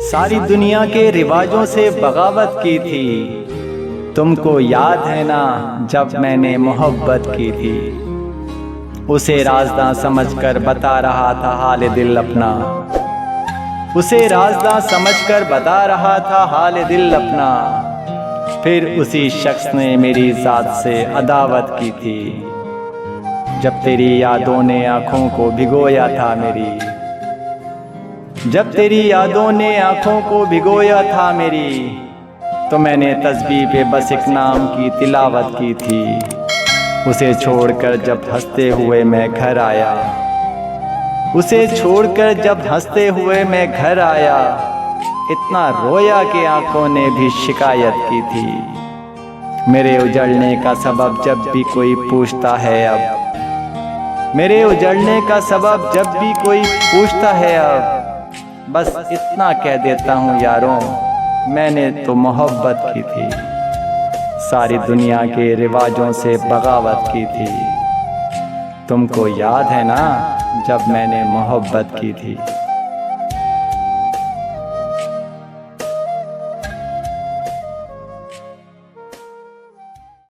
सारी दुनिया के रिवाजों से बगावत की थी। तुमको याद है ना जब मैंने मोहब्बत की थी। उसे राज़दां समझकर बता रहा था हाल दिल अपना। उसे राज़दां समझकर बता रहा था हाल दिल अपना। फिर उसी शख्स ने मेरी ज़ात से अदावत की थी। जब तेरी यादों ने आँखों को भिगोया था मेरी। जब तेरी यादों ने आँखों को भिगोया था मेरी, तो मैंने तस्बीह पे बस एक नाम की तिलावत की थी। उसे छोड़कर जब हंसते हुए मैं घर आया। उसे छोड़कर जब हंसते हुए मैं घर आया, इतना रोया कि आंखों ने भी शिकायत की थी। मेरे उजड़ने का सबब जब भी कोई पूछता है अब। मेरे उजड़ने का सबब जब भी कोई पूछता है अब, बस इतना कह देता हूँ यारों, मैंने तो मोहब्बत की थी। सारी दुनिया के रिवाजों से बगावत की थी। तुमको याद है ना जब मैंने मोहब्बत की थी।